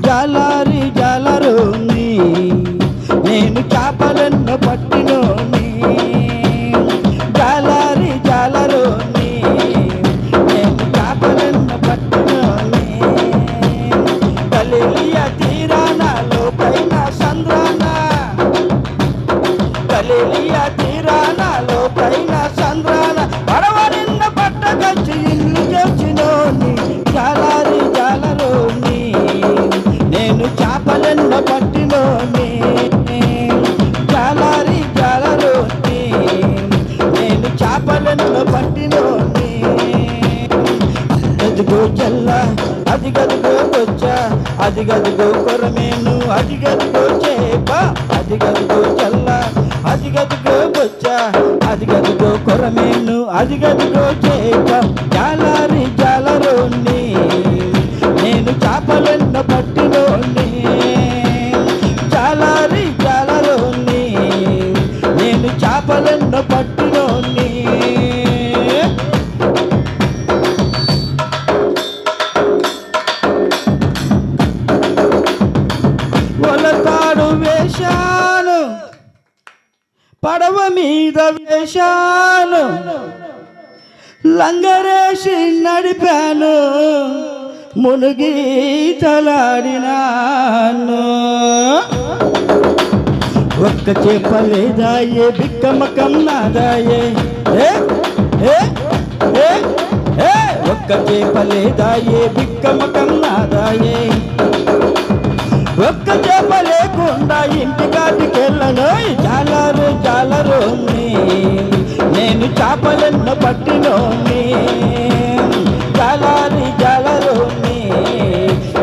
జాలారి జాలరోని నేను చేపలెన్నో పట్టినోని. జాలారి జాలరోని నేను చేపలెన్నో పట్టినోని. గలిలియ తీరాన లోతైన సంద్రాన, గలిలియ తీరాన లోతైన సంద్రాన పడవ నిన్న పట్టకొచ్చి ఇల్లు చేర్చినోని. జాలారి జాలరోని నేను చేపలెన్నో పట్టినోని. జాలారి జాలరోని నేను చేపలెన్నో పట్టినోని. అదిగో జల్ల అదిగదిగో బొచ్చా, అదిగదిగో కొరమేను, అదిగదిగో చేప. అదిగదిగో జల్ల అదిగదిగో బొచ్చా, అదిగదిగో కొరమేను, అదిగదిగో చేప. జాలారి జాలరోని నేను చేపలెన్నో పట్టినోని. జాలారి జాలరోని నేను చేపలెన్నో పట్టినోని. ఒలతాడు వేశాను, పడవ మీద వేశాను, లంగరేసి నడిపాను, మునిగి తలాడినాను. ఒక్క చేప లేదాయే, బిక్కమకం నాదాయే. ఒక్క చేప లేదాయే, బిక్కమకం నాదాయే. ఒక్క చేప లేకుండా ఇంటికాటికెళ్ళను. జాలారు జాలరోని నేను చేపలెన్నో పట్టినోని. జాలారి జాలరోని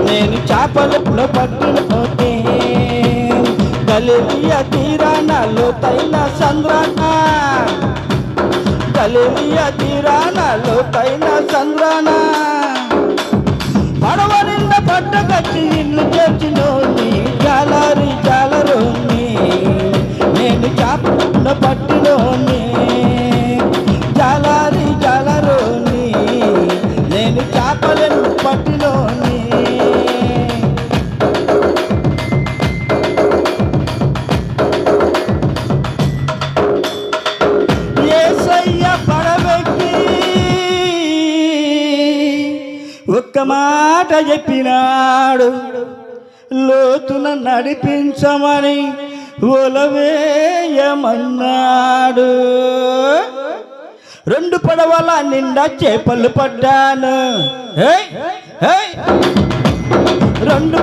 నేను చేపలెన్నో పట్టినోని. గలిలియ తీరాన లోతైన సంద్రాన, గలిలియ తీరాన లోతైన సంద్రాన పడవ నిండా పట్టకొచ్చి ఇల్లు చేర్చినోని. జాలారి జాలరోని నేను చేపలెన్నో పట్టినోని. జాలారి జాలరోని నేను చేపలెన్నో పట్టినోని. యేసయ్య పడవెక్కి ఒక్క మాట చెప్పినాడు, లోతున నడిపించమని ఒలవేయమన్నాడు. 2 పడవల నిండా చేపలు పడ్డాను. 2